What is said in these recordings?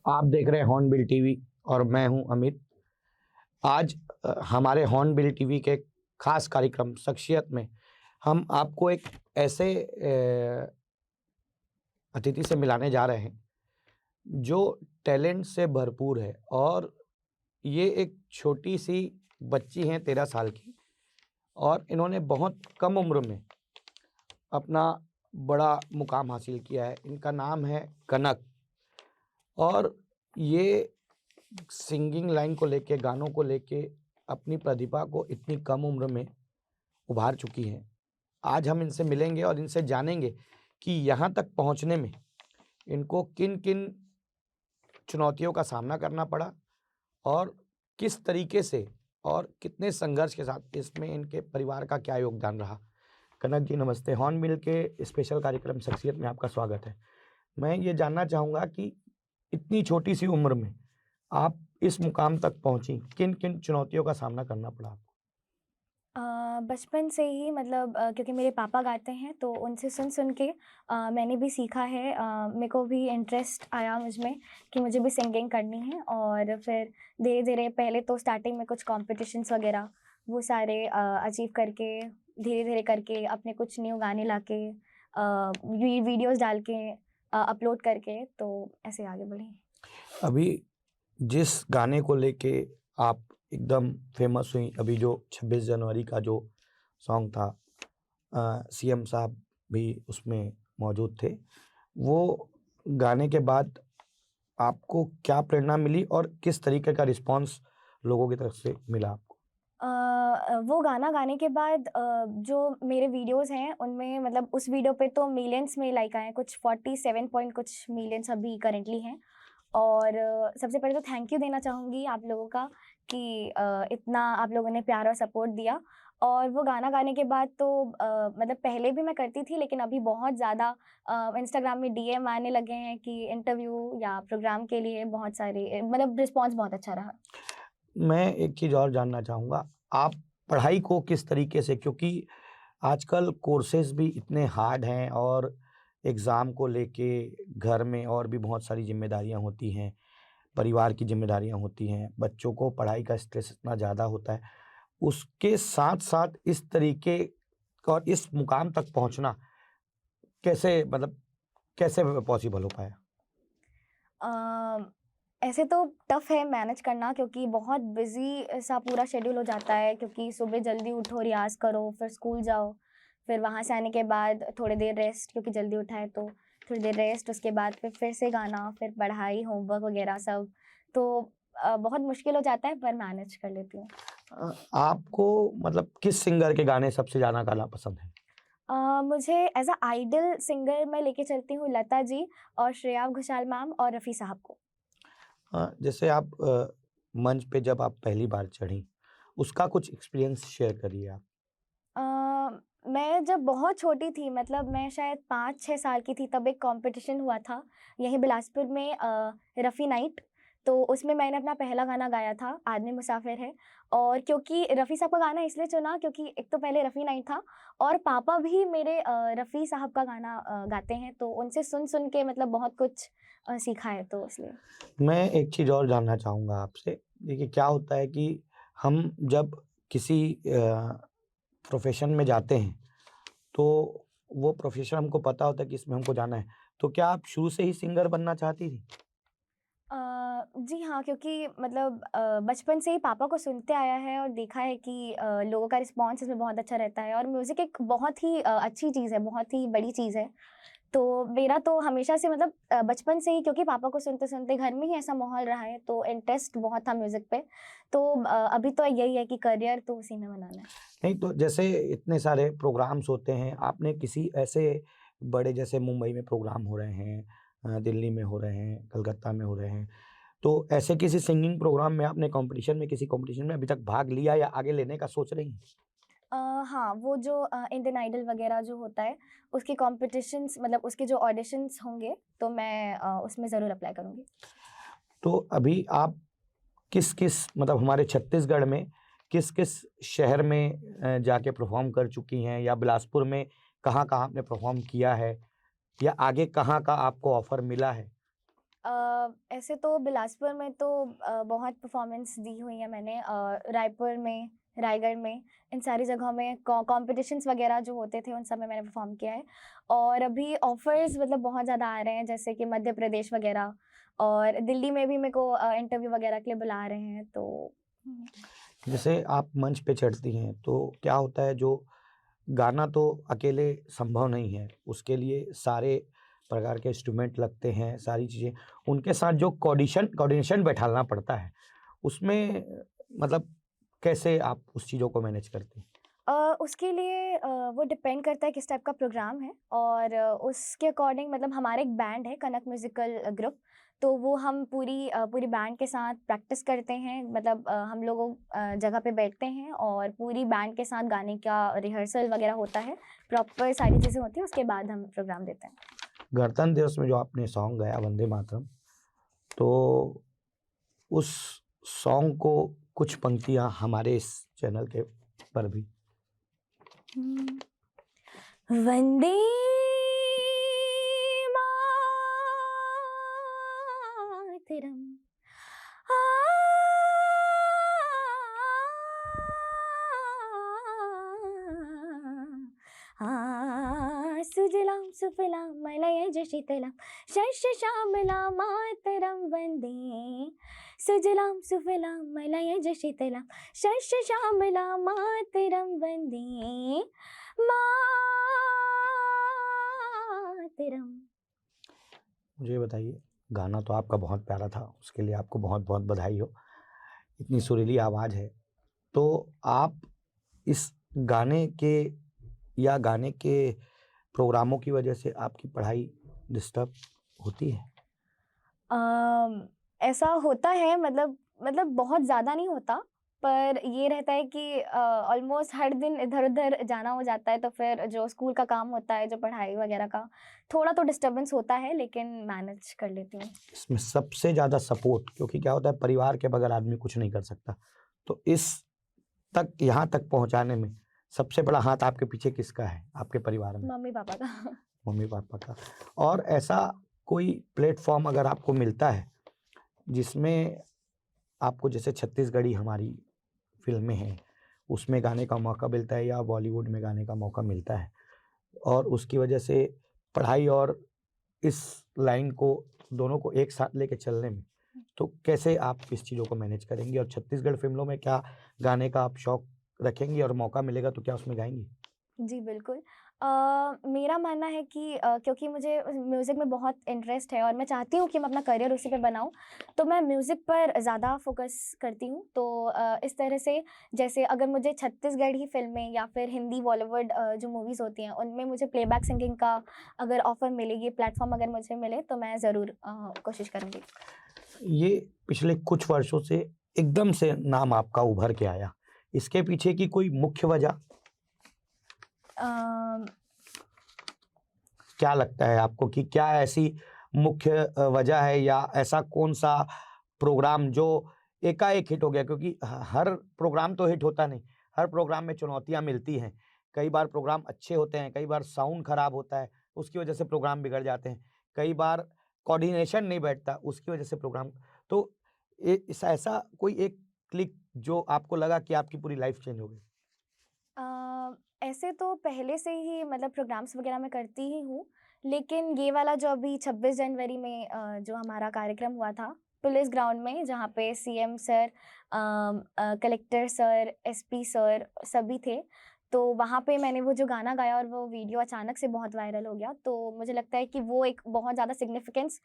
आप देख रहे हैं हॉर्नबिल टीवी और मैं हूं अमित। आज हमारे हॉर्नबिल टीवी के खास कार्यक्रम शख्सियत में हम आपको एक ऐसे अतिथि से मिलाने जा रहे हैं जो टैलेंट से भरपूर है। और ये एक छोटी सी बच्ची हैं 13 साल की, और इन्होंने बहुत कम उम्र में अपना बड़ा मुकाम हासिल किया है। इनका नाम है कनक, और ये सिंगिंग लाइन को लेके, गानों को लेके अपनी प्रतिभा को इतनी कम उम्र में उभार चुकी हैं। आज हम इनसे मिलेंगे और इनसे जानेंगे कि यहाँ तक पहुँचने में इनको किन किन चुनौतियों का सामना करना पड़ा और किस तरीके से और कितने संघर्ष के साथ इसमें इनके परिवार का क्या योगदान रहा। कनक जी नमस्ते, हॉर्नबिल के स्पेशल कार्यक्रम शख्सियत में आपका स्वागत है। मैं ये जानना चाहूँगा कि इतनी छोटी सी उम्र में आप इस मुकाम तक पहुंची, किन किन चुनौतियों का सामना करना पड़ा आपको? बचपन से ही मतलब क्योंकि मेरे पापा गाते हैं तो उनसे सुन सुन के मैंने भी सीखा है। मेरे को भी इंटरेस्ट आया मुझ में कि मुझे भी सिंगिंग करनी है। और फिर धीरे धीरे पहले तो स्टार्टिंग में कुछ कॉम्पिटिशन्स वगैरह वो सारे अचीव करके धीरे धीरे करके अपने कुछ न्यू गाने लाके वीडियोस डाल के अपलोड करके तो ऐसे आगे बढ़ी। अभी जिस गाने को लेके आप एकदम फेमस हुई, अभी जो 26 जनवरी का जो सॉन्ग था, सीएम साहब भी उसमें मौजूद थे, वो गाने के बाद आपको क्या प्रेरणा मिली और किस तरीके का रिस्पांस लोगों की तरफ से मिला आपको? वो गाना गाने के बाद जो मेरे वीडियोस हैं उनमें मतलब उस वीडियो पे तो मिलियंस में लाइक आए हैं, कुछ 47 पॉइंट कुछ मिलियंस अभी करेंटली हैं। और सबसे पहले तो थैंक यू देना चाहूँगी आप लोगों का कि इतना आप लोगों ने प्यार और सपोर्ट दिया। और वो गाना गाने के बाद तो मतलब पहले भी मैं करती थी, लेकिन अभी बहुत ज़्यादा इंस्टाग्राम में डीएम आने लगे हैं कि इंटरव्यू या प्रोग्राम के लिए बहुत सारे मतलब रिस्पॉन्स बहुत अच्छा रहा। मैं एक चीज़ और जानना चाहूँगा, आप पढ़ाई को किस तरीके से, क्योंकि आजकल कोर्सेज़ भी इतने हार्ड हैं और एग्ज़ाम को लेके घर में और भी बहुत सारी ज़िम्मेदारियाँ होती हैं, परिवार की ज़िम्मेदारियाँ होती हैं, बच्चों को पढ़ाई का स्ट्रेस इतना ज़्यादा होता है। उसके साथ-साथ इस तरीके और इस मुकाम तक पहुँचना कैसे, मतलब कैसे पॉसिबल हो पाया? अ, ऐसे तो टफ़ है मैनेज करना क्योंकि बहुत बिज़ी सा पूरा शेड्यूल हो जाता है, क्योंकि सुबह जल्दी उठो, रियाज़ करो, फिर स्कूल जाओ, फिर वहाँ से आने के बाद थोड़ी देर रेस्ट क्योंकि जल्दी उठा है तो थोड़ी देर रेस्ट, उसके बाद फिर से गाना, फिर पढ़ाई, होमवर्क वग़ैरह सब। तो बहुत मुश्किल हो जाता है पर मैनेज कर लेती हूँ। आपको मतलब किस सिंगर के गाने सबसे ज़्यादा गाना पसंद है? मुझे एज़ अ आइडल सिंगर मैं लेके चलती हूँ लता जी और श्रेया घोषाल मैम और रफ़ी साहब को। जैसे आप मंच पे जब आप पहली बार चढ़ीं, उसका कुछ एक्सपीरियंस शेयर करिए आप। अ, मैं जब बहुत छोटी थी, मतलब मैं शायद 5-6 साल की थी, तब एक कॉम्पिटिशन हुआ था यहीं बिलासपुर में, रफ़ी नाइट। तो उसमें मैंने अपना पहला गाना गाया था, आदमी मुसाफिर है। और क्योंकि रफ़ी साहब का गाना इसलिए चुना क्योंकि एक तो पहले रफ़ी नाइट था और पापा भी मेरे रफ़ी साहब का गाना गाते हैं, तो उनसे सुन-सुन के मतलब बहुत कुछ सीखा है तो इसलिए। मैं एक चीज़ और जानना चाहूँगा आपसे। देखिए, क्या होता है कि हम जब किसी प्रोफ़ेशन में जाते हैं, तो वो प्रोफ़ेशन हमको पता होता है कि इसमें हमको जाना है। तो क्या आप शुरू से ही सिंगर बनना चाहती थी? अ, जी हाँ, क्योंकि मतलब बचपन से ही पापा को सुनते आया है और देखा है कि लोगों का रिस्पॉन्स इसमें बहुत अच्छा रहता है और म्यूज़िक एक बहुत ही अच्छी चीज़ है, बहुत ही बड़ी चीज़ है। तो मेरा तो हमेशा से मतलब बचपन से ही क्योंकि पापा को सुनते-सुनते घर में ही ऐसा माहौल रहा है, तो इंटरेस्ट बहुत था म्यूज़िक पे। तो अभी तो यही है कि करियर तो उसी में बनाना है। नहीं, तो जैसे इतने सारे प्रोग्राम्स होते हैं, आपने किसी ऐसे बड़े, जैसे मुंबई में प्रोग्राम हो रहे हैं, दिल्ली में हो रहे हैं, कलकत्ता में हो रहे हैं, तो ऐसे किसी सिंगिंग प्रोग्राम में आपने कॉम्पिटिशन में, किसी कॉम्पिटिशन में अभी तक भाग लिया या आगे लेने का सोच रही हैं? अ, हाँ, वो जो इंडियन आइडल वगैरह जो होता है, उसके कॉम्पिटिशन्स मतलब उसके जो ऑडिशंस होंगे, तो मैं उसमें ज़रूर अप्लाई करूँगी। तो अभी आप किस-किस, मतलब हमारे छत्तीसगढ़ में किस-किस शहर में जाके परफ़ॉर्म कर चुकी हैं, या बिलासपुर में कहाँ-कहाँ आपने परफ़ॉर्म किया है, या आगे कहाँ का आपको ऑफ़र मिला है? ऐसे तो बिलासपुर में तो बहुत परफॉर्मेंस दी हुई है मैंने, रायपुर में, रायगढ़ में, इन सारी जगहों में कॉम्पिटिशन्स वगैरह जो होते थे उन सब में मैंने परफॉर्म किया है। और अभी ऑफर्स मतलब बहुत ज़्यादा आ रहे हैं, जैसे कि मध्य प्रदेश वगैरह, और दिल्ली में भी मेरे को इंटरव्यू वगैरह के लिए बुला रहे हैं, तो जैसे आप मंच पे चढ़ती हैं तो क्या होता है, जो गाना तो अकेले संभव नहीं है, उसके लिए सारे प्रकार के इंस्ट्रूमेंट लगते हैं, सारी चीज़ें, उनके साथ जो कोऑर्डिनेशन बैठालना पड़ता है, उसमें मतलब कैसे आप उस चीज़ों को मैनेज करती हैं? उसके लिए वो डिपेंड करता है किस टाइप का प्रोग्राम है, और उसके अकॉर्डिंग मतलब हमारा एक बैंड है, कनक म्यूजिकल ग्रुप, तो वो हम पूरी बैंड के साथ प्रैक्टिस करते हैं, मतलब हम लोग जगह पे बैठते हैं और पूरी बैंड के साथ गाने का रिहर्सल वगैरह होता है, प्रॉपर सारी चीज़ें होती हैं, उसके बाद हम प्रोग्राम देते हैं। गणतंत्र दिवस में जो आपने सॉन्ग गाया वंदे मातरम, तो उस सॉन्ग को कुछ पंक्तियाँ हमारे इस चैनल के पर भी। वंदे मातरम, आ, सुजलाम सुफलाम मलयज शीतलाम शस्य श्यामलां मातरम वंदे, सुजलाम सुफलाम मलयज शीतलाम शस्य श्यामलां मातरम वंदे मातरम। मुझे ये बताइए, गाना तो आपका बहुत प्यारा था, उसके लिए आपको बहुत बहुत बधाई हो। इतनी सुरीली आवाज़ है, तो आप इस गाने के या गाने के प्रोग्रामों की वजह से आपकी पढ़ाई डिस्टर्ब होती है? ऐसा होता है, मतलब बहुत ज़्यादा नहीं होता, पर ये रहता है कि ऑलमोस्ट हर दिन इधर-उधर जाना हो जाता है, तो फिर जो स्कूल का काम होता है, जो पढ़ाई वगैरह का, थोड़ा तो डिस्टर्बेंस होता है, लेकिन मैनेज कर लेती हूँ। इसमें सबसे ज़्यादा सपोर्ट, क्योंकि क्या होता है, परिवार के बगैर आदमी कुछ नहीं कर सकता, तो इस तक यहाँ तक पहुँचाने में सबसे बड़ा हाथ आपके पीछे किसका है आपके परिवार में? मम्मी-पापा का। मम्मी-पापा का। और ऐसा कोई प्लेटफ़ॉर्म अगर आपको मिलता है, जिसमें आपको, जैसे छत्तीसगढ़ी हमारी फ़िल्में हैं, उसमें गाने का मौका मिलता है या बॉलीवुड में गाने का मौका मिलता है, और उसकी वजह से पढ़ाई और इस लाइन को, दोनों को एक साथ लेके चलने में, तो कैसे आप इस चीज़ों को मैनेज करेंगी? और छत्तीसगढ़ फ़िल्मों में क्या गाने का आप शौक रखेंगी, और मौका मिलेगा तो क्या उसमें गाएँगी? जी, बिल्कुल। मेरा मानना है कि क्योंकि मुझे म्यूज़िक में बहुत इंटरेस्ट है और मैं चाहती हूँ कि मैं अपना करियर उसी पे बनाऊँ, तो मैं म्यूज़िक पर ज़्यादा फ़ोकस करती हूँ। तो इस तरह से, जैसे अगर मुझे छत्तीसगढ़ी फ़िल्में या फिर हिंदी, बॉलीवुड जो मूवीज़ होती हैं, उनमें मुझे प्लेबैक सिंगिंग का अगर ऑफ़र मिले, ये प्लेटफ़ॉर्म अगर मुझे मिले, तो मैं ज़रूर कोशिश करूँगी। ये पिछले कुछ वर्षों से एकदम से नाम आपका उभर के आया, इसके पीछे की कोई मुख्य वजह अ, क्या लगता है आपको, कि क्या ऐसी मुख्य वजह है, या ऐसा कौन-सा प्रोग्राम जो एकाएक हिट हो गया? क्योंकि हर प्रोग्राम तो हिट होता नहीं, हर प्रोग्राम में चुनौतियाँ मिलती हैं। कई बार प्रोग्राम अच्छे होते हैं, कई बार साउंड खराब होता है, उसकी वजह से प्रोग्राम बिगड़ जाते हैं। कई बार कोऑर्डिनेशन नहीं बैठता, उसकी वजह से प्रोग्राम, तो ऐसा कोई एक क्लिक जो आपको लगा कि आपकी पूरी लाइफ़ चेंज हो गई? ऐसे तो पहले से ही मतलब प्रोग्राम्स वगैरह मैं करती ही हूँ, लेकिन ये वाला जो अभी 26 जनवरी में जो हमारा कार्यक्रम हुआ था पुलिस ग्राउंड में, जहाँ पे CM sir, collector sir, SP sir सभी थे, तो वहाँ पे मैंने वो जो गाना गाया और वो वीडियो अचानक से बहुत वायरल हो गया, तो मुझे लगता है कि वो एक बहुत ज़्यादा सिग्निफिकेंस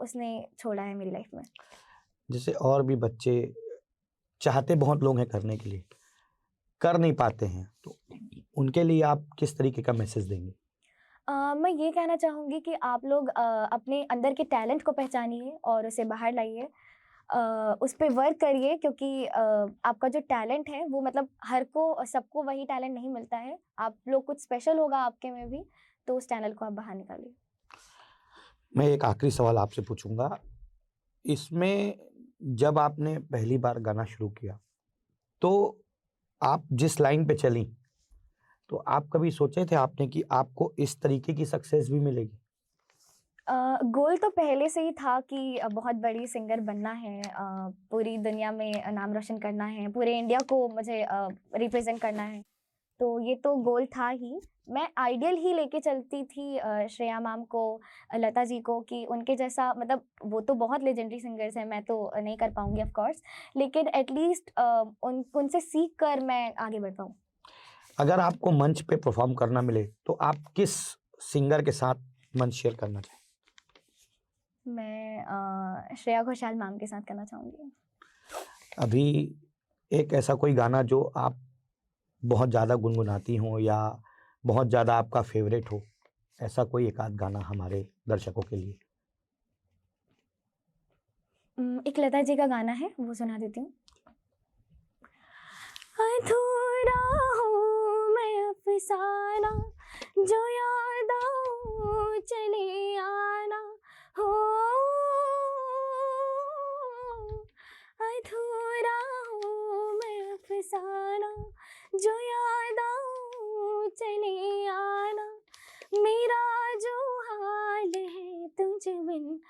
उसने छोड़ा है मेरी लाइफ में। जैसे और भी बच्चे चाहते बहुत लोग हैं करने के लिए, कर नहीं पाते हैं, तो उनके लिए आप किस तरीके का मैसेज देंगे? मैं ये कहना चाहूँगी कि आप लोग अपने अंदर के टैलेंट को पहचानिए और उसे बाहर लाइए। उस पे वर्क करिए, क्योंकि आपका जो टैलेंट है वो मतलब सबको वही टैलेंट नहीं मिलता है। आप लोग कुछ स्पेशल होगा आपके में भी, तो उस टैलेंट को आप बाहर निकालिए। मैं एक आखिरी सवाल आपसे पूछूँगा, इसमें जब आपने पहली बार गाना शुरू किया, तो आप जिस लाइन पे चलीं, तो आप कभी सोचे थे आपने कि आपको इस तरीके की सक्सेस भी मिलेगी? गोल तो पहले से ही था कि बहुत बड़ी सिंगर बनना है, पूरी दुनिया में नाम रोशन करना है, पूरे इंडिया को मुझे रिप्रेजेंट करना है, तो ये तो गोल था ही। मैं आइडियल ही लेके चलती थी श्रेया मैम को, लता जी को, कि उनके जैसा, मतलब वो तो बहुत लेजेंडरी सिंगर्स हैं, मैं तो नहीं कर पाऊंगी ऑफ कोर्स, लेकिन एटलीस्ट उनसे सीख कर मैं आगे बढ़ पाऊँ। अगर आपको मंच पे परफॉर्म करना मिले तो आप किस सिंगर के साथ मंच शेयर करना चाहें? मैं श्रेया घोषाल मैम के साथ करना चाहूँगी। अभी एक ऐसा कोई गाना जो आप बहुत ज़्यादा गुनगुनाती हो या बहुत ज़्यादा आपका फेवरेट हो, ऐसा कोई एक आध गाना हमारे दर्शकों के लिए? एक लता जी का गाना है, वो सुना देती हूँ। अधूरा हूँ मैं अफसाना, जो याद आऊँ चले आना हो, अधूरा हूँ मैं अफसाना, जो याद आऊँ चले आना, मेरा जो हाल है तुझ बिन,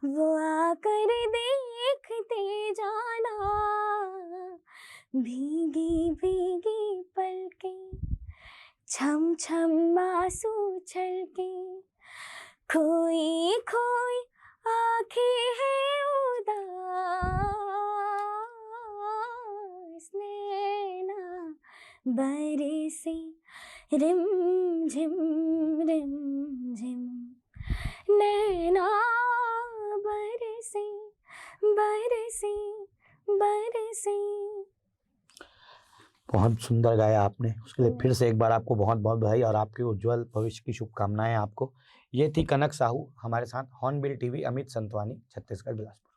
वो आकर देखते जाना, भीगी भीगी पलकें, छम छम आंसू छलके, खोई खोई आंखें हैं उदास, नैना बरसे रिम झिम रिम झिम, नैना बरसे बरसे बरसे। बहुत सुंदर गाया आपने, उसके लिए फिर से एक बार आपको बहुत बहुत बधाई और आपके उज्जवल भविष्य की शुभकामनाएं आपको। ये थी कनक साहू हमारे साथ, हॉर्नबिल टीवी, अमित संतवानी, छत्तीसगढ़, बिलासपुर।